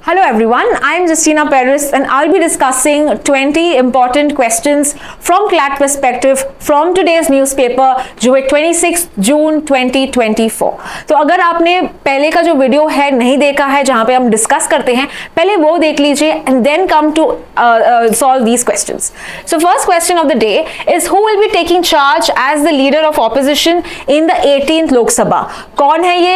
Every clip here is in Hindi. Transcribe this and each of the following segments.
Hello everyone, I am Justina Paris and I'll be discussing 20 important questions from CLAT perspective from today's newspaper जो है 26 जून 2024। तो अगर आपने पहले का जो वीडियो है नहीं देखा है जहां पे हम डिस्कस करते हैं, पहले वो देख लीजिए and then come to solve these questions. So first question of the day is who will be taking charge as the leader of opposition in the 18th Lok Sabha? कौन है ये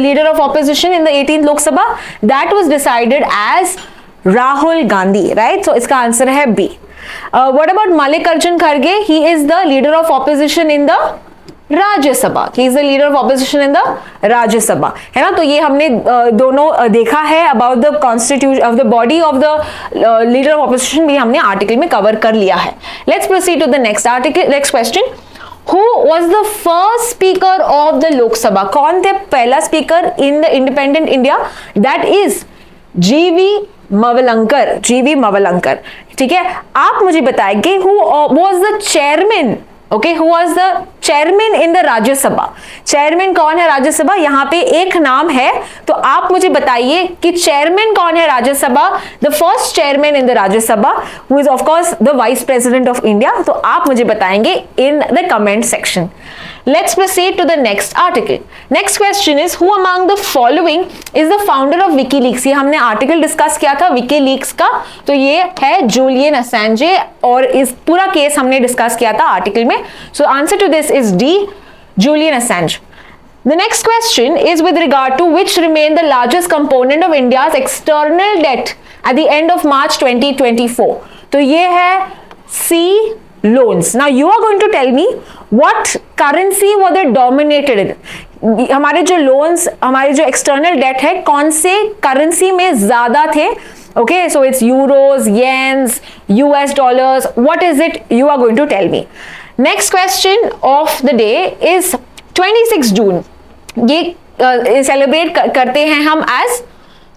leader of opposition in the 18th Lok Sabha? That was decided as Rahul Gandhi, right? So इसका आंसर है B. What about Mallikarjun Kharge? He is the leader of opposition in the Rajya Sabha. He is the leader of opposition in the Rajya Sabha, है ना? तो ये हमने दोनों देखा है about the constitution of the body of the leader of opposition भी हमने आर्टिकल में कवर कर लिया है. Let's proceed to the next article, next question. Who was the first speaker of the Lok Sabha? कौन थे पहला speaker in the independent India? That is GV Mavalankar. ठीक है, आप मुझे बताएंगे who was the chairman? Okay, who was the chairman in the Rajya Sabha? chairman कौन है राज्य सभा? यहाँ पे एक नाम है, तो आप मुझे बताइए कि chairman कौन है राज्य सभा? The first chairman in the Rajya Sabha, who is of course the vice president of India. तो आप मुझे बताएंगे in the comment section. Let's proceed to the next article. Next question is who among the following is the founder of WikiLeaks? ये हमने आर्टिकल डिस्कस किया था WikiLeaks का, तो ये है जूलियन असेंजे और इस पूरा केस हमने डिस्कस किया था आर्टिकल में. So answer to this is D, Julian Assange. The next question is with regard to which remained the largest component of India's external debt at the end of March 2024. तो ये है C, loans. Now you are going to tell me what currency were they dominated in. हमारे जो loans, हमारे जो external debt है, कौन से currency में ज्यादा थे? Okay, so it's euros, yens, US dollars. What is it? You are going to tell me. Next question of the day is 26 June. ये celebrate करते हैं हम as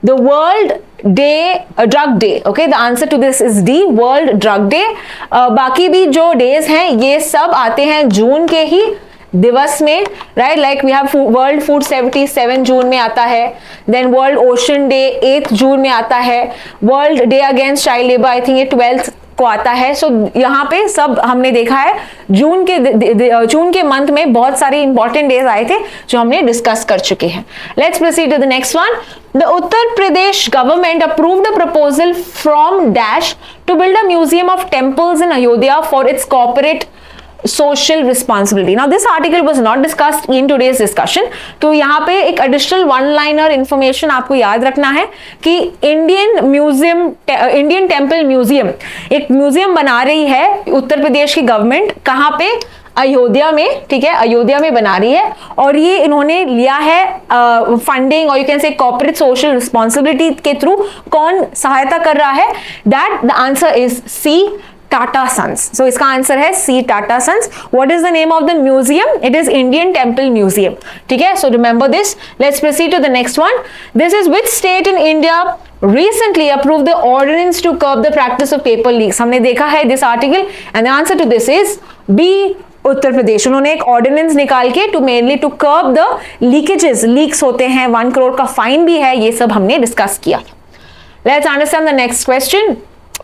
the World Day Drug Day. Okay, the answer to this is D, World Drug Day. बाकी भी जो days हैं ये सब आते हैं जून के ही दिवस में, right? Like we have World Food Safety 7 जून में आता है, then World Ocean Day 8 जून में आता है, World Day Against Child Labor I think ये 12th को आता है. सो यहाँ पे सब हमने देखा है जून के मंथ में बहुत सारे इंपॉर्टेंट डेज आए थे जो हमने डिस्कस कर चुके हैं. Let's proceed to the next one. The Uttar Pradesh government approved the proposal from dash to build a museum of temples in Ayodhya for its corporate social responsibility. Now this article was not discussed in today's discussion. तो यहाँ पे एक additional one-liner information आपको याद रखना है कि इंडियन टेम्पल म्यूजियम एक म्यूजियम बना रही है उत्तर प्रदेश की गवर्नमेंट. कहाँ पे? अयोध्या में. ठीक है, अयोध्या में बना रही है और ये इन्होंने लिया है फंडिंग और you can say corporate social responsibility के थ्रू. कौन सहायता कर रहा है? That the answer is C, Tata Sons. So इसका आंसर है C, Tata Sons. What is the name of the museum? It is Indian Temple Museum. ठीक है, so remember this. Let's proceed to the next one. This is which state in India recently approved the ordinance to curb the practice of paper leaks? हमने देखा है this article and the answer to this is B, Uttar Pradesh. उन्होंने एक ऑर्डिनेंस निकाल के to mainly to curb the leakages. Leaks होते हैं, 1 करोड़ का फाइन भी है, ये सब हमने डिस्कस किया. Let's understand the next question.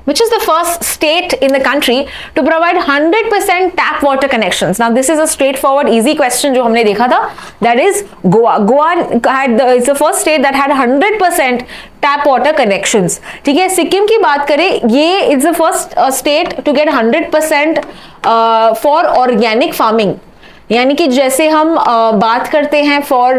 Which is the first state in the country to provide 100% tap water connections? Now this is a straightforward easy question जो हमने देखा था. That is Goa. Goa is the first state that had 100% tap water connections. ठीक है, सिक्किम की बात करें, ये is the first state to get 100% for organic farming. यानी कि जैसे हम बात करते हैं for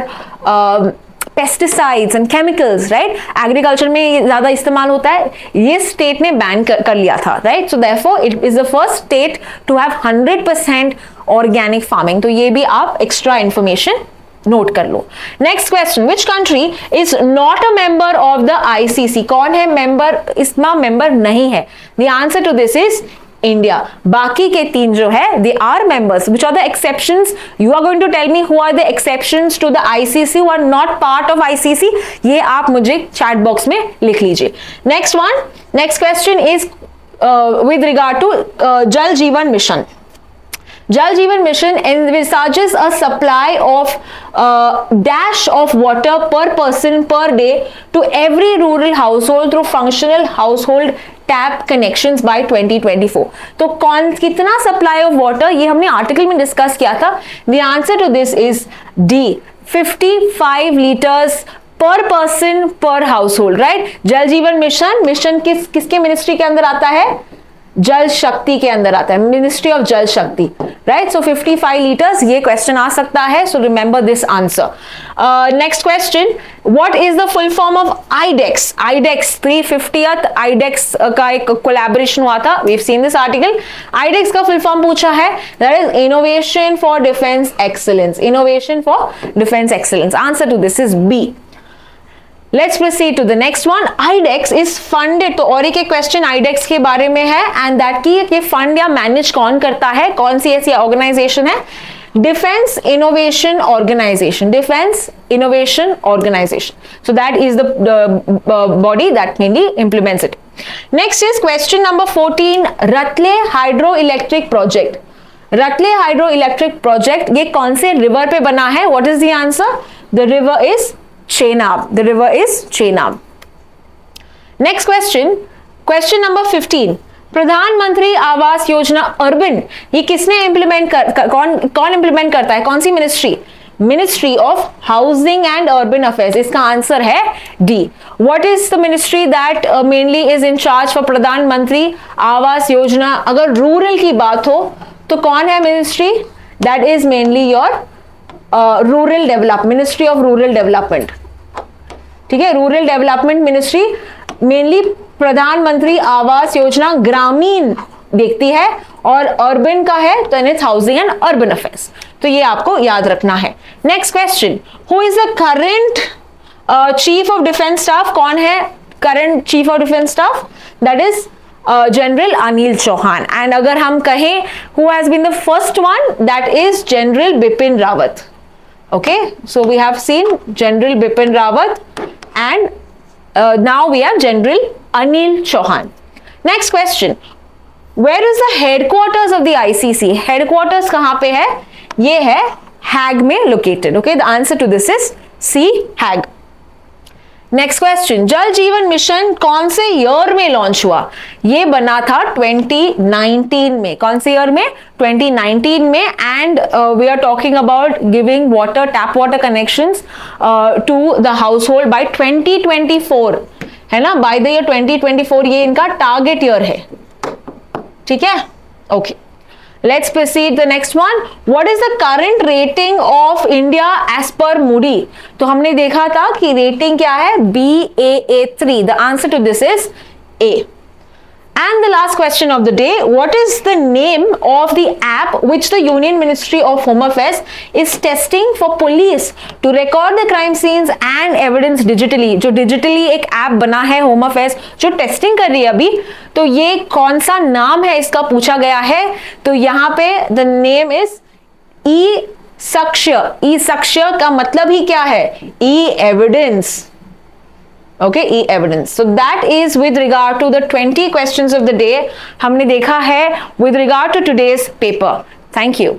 pesticides and chemicals, right? Agriculture में ज्यादा इस्तेमाल होता है, ये स्टेट ने बैन कर लिया था, right? So therefore it is the first state to have 100% organic farming. तो ये भी आप एक्स्ट्रा इंफॉर्मेशन नोट कर लो. Next question, which country is not a member of the ICC? कौन है मेंबर, इसमें मेंबर नहीं है? The answer to this is India. बाकी के 3 जो है they are members. Which are the exceptions? You are going to tell me who are the exceptions to the ICC who are not part of ICC. ये आप मुझे चैट बॉक्स में लिख लीजिए. Next one, next question is with regard to Jal Jeevan Mission. Jal Jeevan Mission envisages a supply of dash of water per person per day to every rural household through functional household tap connections by 2024। तो कौन कितना सप्लाई ऑफ वाटर, ये हमने आर्टिकल में डिस्कस किया था। The answer to this is D, 55 litres per person per household, right. Jal Jeevan mission, mission किसके मिनिस्ट्री के अंदर आता है? जल शक्ति के अंदर आता है, ministry of Jal Shakti, right. So 55 litres, ये क्वेश्चन आ सकता है, so remember this answer. Next question, what is the full form of iDEX? IDEX 350th iDEX का एक कोलैबोरेशन हुआ था, we have seen this article. IDEX का फुल फॉर्म पूछा है, that is innovation for defence excellence, innovation for defence excellence. Answer to this is B. Let's proceed to the next one. IDEX is funded, तो और एक क्वेश्चन IDEX के बारे में है, एंड दैट की ये फंड या मैनेज कौन करता है, कौन सी ऐसी ऑर्गेनाइजेशन है? Defence innovation organisation, defence innovation organisation. So that is the body that mainly implements it. Next is question number 14, Ratle hydro electric project. Ratle hydro electric project ये कौन से रिवर पे बना है? What is the answer? The river is Chenab. The river is Chenab. Next question, question number 15. प्रधानमंत्री आवास योजना अर्बन, ये किसने इंप्लीमेंट कौन इंप्लीमेंट करता है? कौन सी ministry? Ministry of housing and urban affairs. इसका आंसर है D. What is the ministry that mainly is in charge for Pradhanmantri Awas योजना? अगर रूरल की बात हो तो कौन है ministry? That is mainly your rural develop, ministry of rural development, ठीक है। रूरल डेवलपमेंट मिनिस्ट्री मेनली प्रधानमंत्री आवास योजना ग्रामीण देखती है, और अर्बन का है तो it's housing and urban affairs. तो ये आपको याद रखना है। Next question, who is the current chief of defence staff? कौन है current chief of defence staff? That is general Anil Chauhan. And अगर हम कहें who has been the first one, that is general Bipin Rawat. Okay, so we have seen General Bipin Rawat, and now we have General Anil Chauhan. Next question, where is the headquarters of the ICC? Headquarters कहाँ पे है? ये है Hague में located. Okay, the answer to this is C, Hague. Next question, जल जीवन मिशन कौन से ईयर में लॉन्च हुआ? ये बना था 2019 में। कौन से ईयर में? 2019 में। And we are talking about giving water, tap water connections to the household by 2024, है ना। बाय द ईयर 2024 ये इनका टारगेट ईयर है, ठीक है। Okay, let's proceed the next one. What is the current rating of India as per Moody? तो हमने देखा था कि रेटिंग क्या है? Baa3. The answer to this is A. And the last question of the day, what is the name of the app which the Union Ministry of Home Affairs is testing for police to record the crime scenes and evidence digitally? जो digitally एक ऐप बना है होम अफेयर्स जो टेस्टिंग कर रही है अभी, तो ये कौन सा नाम है इसका पूछा गया है। तो यहाँ पे the name is ई-साक्ष्य। ई-साक्ष्य का मतलब ही क्या है? ई-एविडेंस। Okay, e-evidence. So that is with regard to the 20 questions of the day. हमने देखा है with regard to today's paper. Thank you.